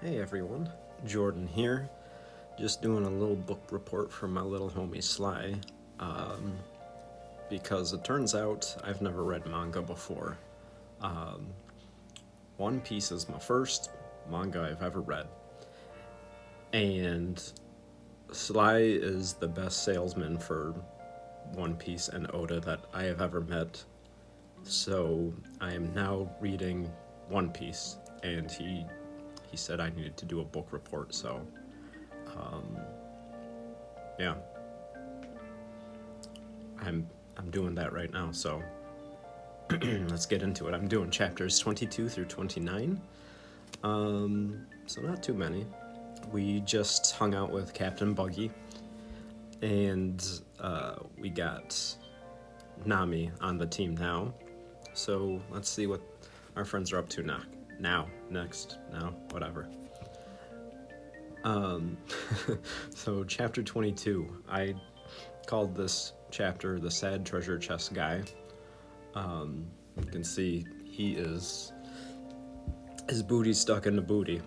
Hey everyone, Jordan here. Just doing a little book report for my little homie Sly. Um, because it turns out I've never read manga before. One Piece is my first manga I've ever read. And Sly is the best salesman for One Piece and Oda that I have ever met. So I am now reading One Piece, and he said I needed to do a book report, so yeah, I'm doing that right now. So let's get into it. I'm doing chapters 22 through 29. So not too many. We just hung out with Captain Buggy, and we got Nami on the team now. So let's see what our friends are up to whatever. So chapter 22, I called this chapter the Sad Treasure Chest Guy. You can see his booty's stuck in the booty.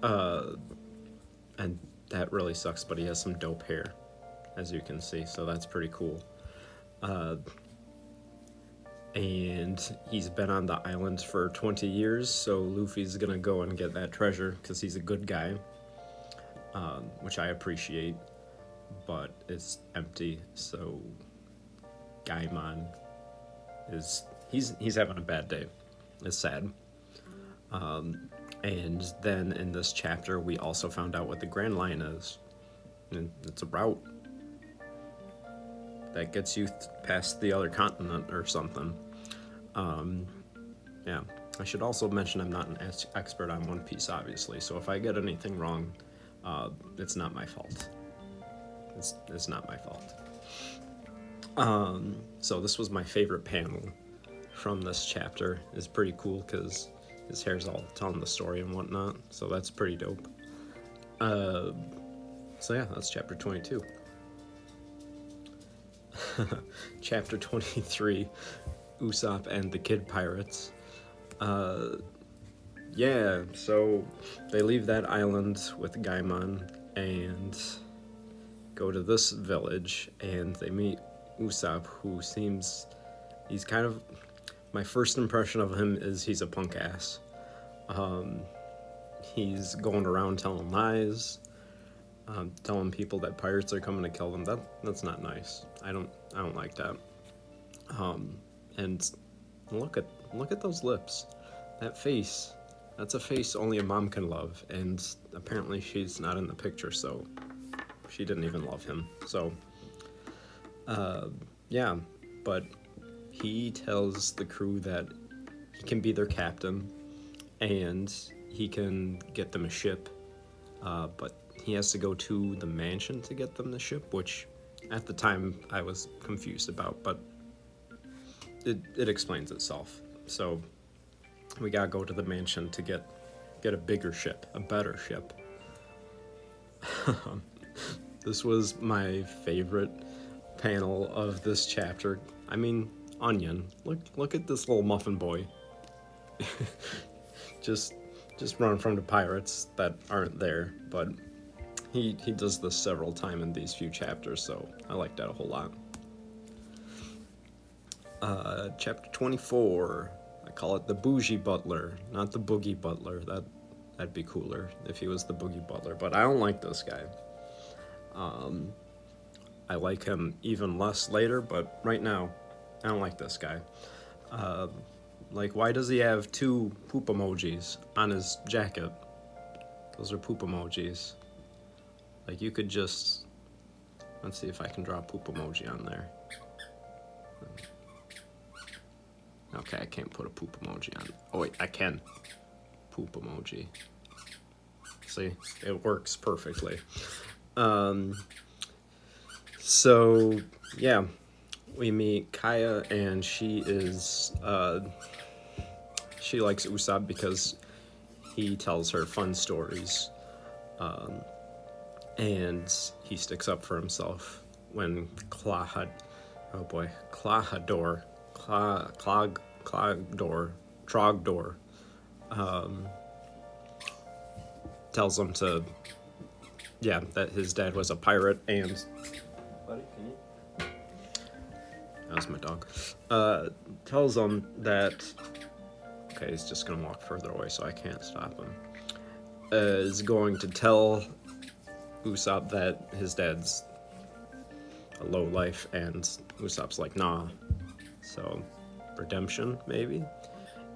And that really sucks, but he has some dope hair, as you can see, so that's pretty cool. And he's been on the island for 20 years, so Luffy's gonna go and get that treasure because he's a good guy, which I appreciate, but it's empty, so Gaimon he's having a bad day. It's sad. And then in this chapter, we also found out what the Grand Line is. And it's a route that gets you past the other continent or something. Yeah, I should also mention I'm not an expert on One Piece, obviously, so if I get anything wrong, it's not my fault. It's not my fault. So this was my favorite panel from this chapter. It's pretty cool because his hair's all telling the story and whatnot, so that's pretty dope. So yeah, that's chapter 22. Chapter 23, Usopp and the Kid Pirates. Yeah, so they leave that island with Gaimon and go to this village, and they meet Usopp, who he's kind of, my first impression of him is he's a punk ass. He's going around telling lies, telling people that pirates are coming to kill them. That's not nice. I don't like that. And look at those lips, that face. That's a face only a mom can love, and apparently she's not in the picture, so she didn't even love him. So, yeah, but he tells the crew that he can be their captain, and he can get them a ship, but he has to go to the mansion to get them the ship, which at the time I was confused about, but it explains itself. So we gotta go to the mansion to get a bigger ship, a better ship. This was my favorite panel of this chapter. I mean, Onion, look at this little muffin boy. just running from the pirates that aren't there, but he does this several times in these few chapters, so I like that a whole lot. Chapter 24, I call it the Bougie Butler, not the Boogie Butler. That'd be cooler if he was the Boogie Butler, but I don't like this guy. I like him even less later, but right now, I don't like this guy. Like, why does he have two poop emojis on his jacket? Those are poop emojis. Like, you could just... Let's see if I can draw a poop emoji on there. Okay, I can't put a poop emoji on. Oh wait, I can. Poop emoji. See? It works perfectly. So, yeah. We meet Kaya, and she likes Usopp because he tells her fun stories. And he sticks up for himself when Trogdor, tells him to, yeah, that his dad was a pirate, and buddy, can you? That was my dog. Tells him that, okay, he's just gonna walk further away, so I can't stop him. Is going to tell Usopp that his dad's a low life, and Usopp's like, nah. So, redemption, maybe?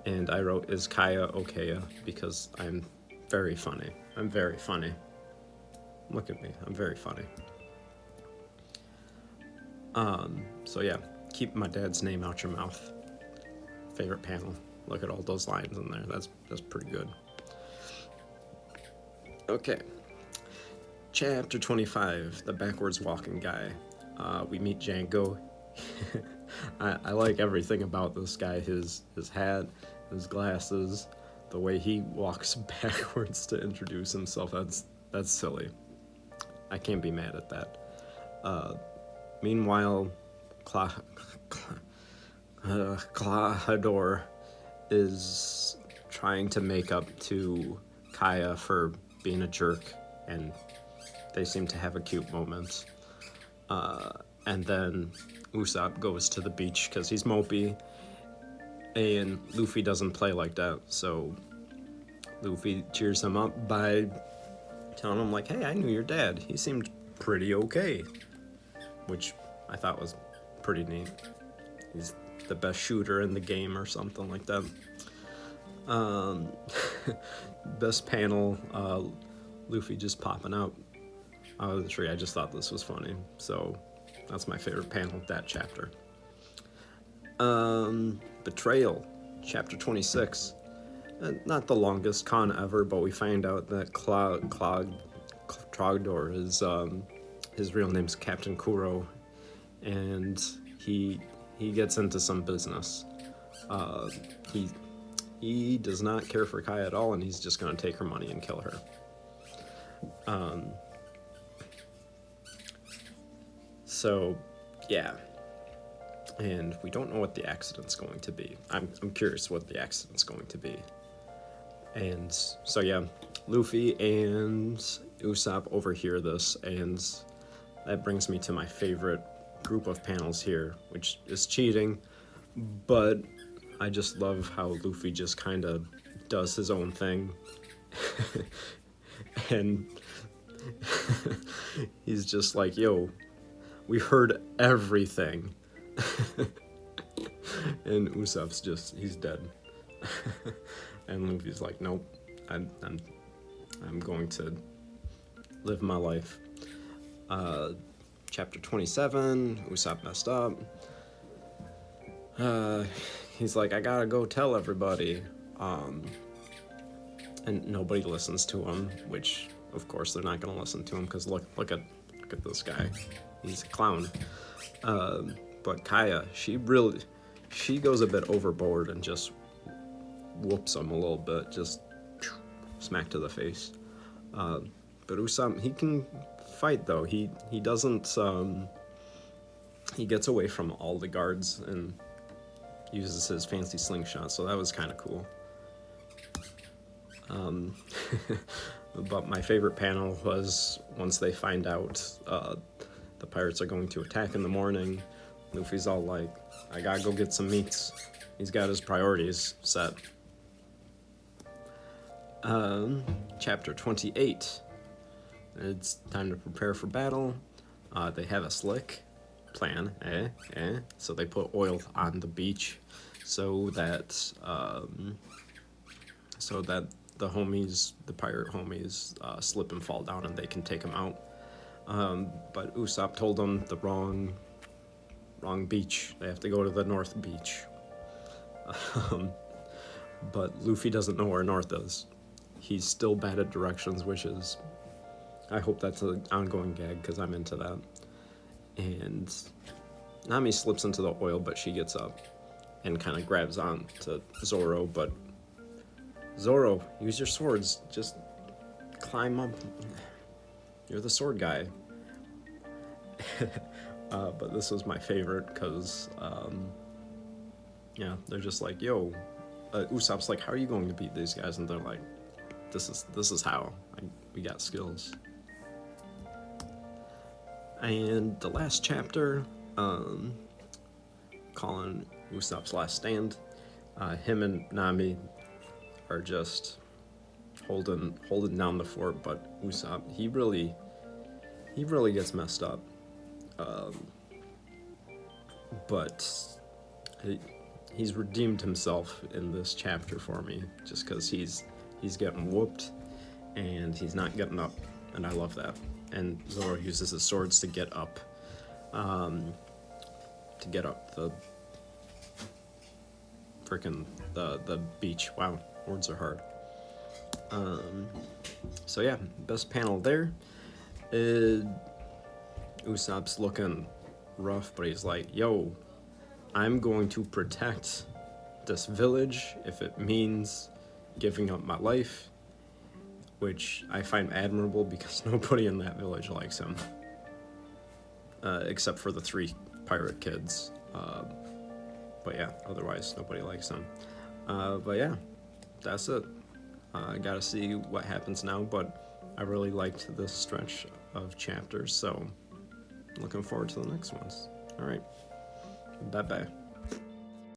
And I wrote, is Kaya okay? Because I'm very funny. I'm very funny. Look at me, I'm very funny. So yeah, keep my dad's name out your mouth. Favorite panel. Look at all those lines in there. That's pretty good. Okay. Chapter 25, the backwards walking guy. We meet Django. I like everything about this guy. His hat, his glasses, the way he walks backwards to introduce himself. That's silly. I can't be mad at that. Meanwhile, Klahadore is trying to make up to Kaya for being a jerk, and they seem to have a cute moment. And then Usopp goes to the beach because he's mopey, and Luffy doesn't play like that, so Luffy cheers him up by telling him, like, hey, I knew your dad. He seemed pretty okay, which I thought was pretty neat. He's the best shooter in the game or something like that. Best panel, Luffy just popping out of the tree. I just thought this was funny, so that's my favorite panel of that chapter. Betrayal, chapter 26. Not the longest con ever, but we find out that Trogdor is, his real name's Captain Kuro, and he gets into some business. He does not care for Kai at all, and he's just gonna take her money and kill her. So, yeah. And we don't know what the accident's going to be. I'm curious what the accident's going to be. And so, yeah, Luffy and Usopp overhear this, and that brings me to my favorite group of panels here, which is cheating, but I just love how Luffy just kind of does his own thing. And he's just like, yo, we heard everything. And Usopp's just, he's dead. And Luffy's like, nope, I'm going to live my life. Chapter 27, Usopp messed up. He's like, I gotta go tell everybody. And nobody listens to him, which of course they're not gonna listen to him because look at this guy. He's a clown. But Kaya, she goes a bit overboard and just whoops him a little bit, just smack to the face. But Usopp, he can fight though. He doesn't. He gets away from all the guards and uses his fancy slingshot, so that was kind of cool. But my favorite panel was once they find out the pirates are going to attack in the morning. Luffy's all like, I gotta go get some meats. He's got his priorities set. Chapter 28. It's time to prepare for battle. They have a slick plan, so they put oil on the beach so that the homies, the pirate homies, slip and fall down and they can take them out. But Usopp told them the wrong beach. They have to go to the North Beach. But Luffy doesn't know where North is. He's still bad at directions, which is, I hope that's an ongoing gag because I'm into that. And Nami slips into the oil, but she gets up and kind of grabs on to Zoro, but Zoro, use your swords, just climb up. You're the sword guy. But this was my favorite because, yeah, they're just like, yo, Usopp's like, how are you going to beat these guys? And they're like, this is how we got skills. And the last chapter, calling Usopp's last stand. Him and Nami are just holding down the fort, but Usopp, he really gets messed up. But he's redeemed himself in this chapter for me, just because he's getting whooped and he's not getting up, and I love that. And Zoro uses his swords to get up the frickin' the beach. Wow, words are hard. So yeah, best panel there. Usopp's looking rough, but he's like, yo, I'm going to protect this village if it means giving up my life, which I find admirable because nobody in that village likes him, except for the 3 pirate kids. But yeah, otherwise nobody likes him. But yeah, that's it. I gotta see what happens now, but I really liked this stretch of chapters, so looking forward to the next ones. All right, bye-bye.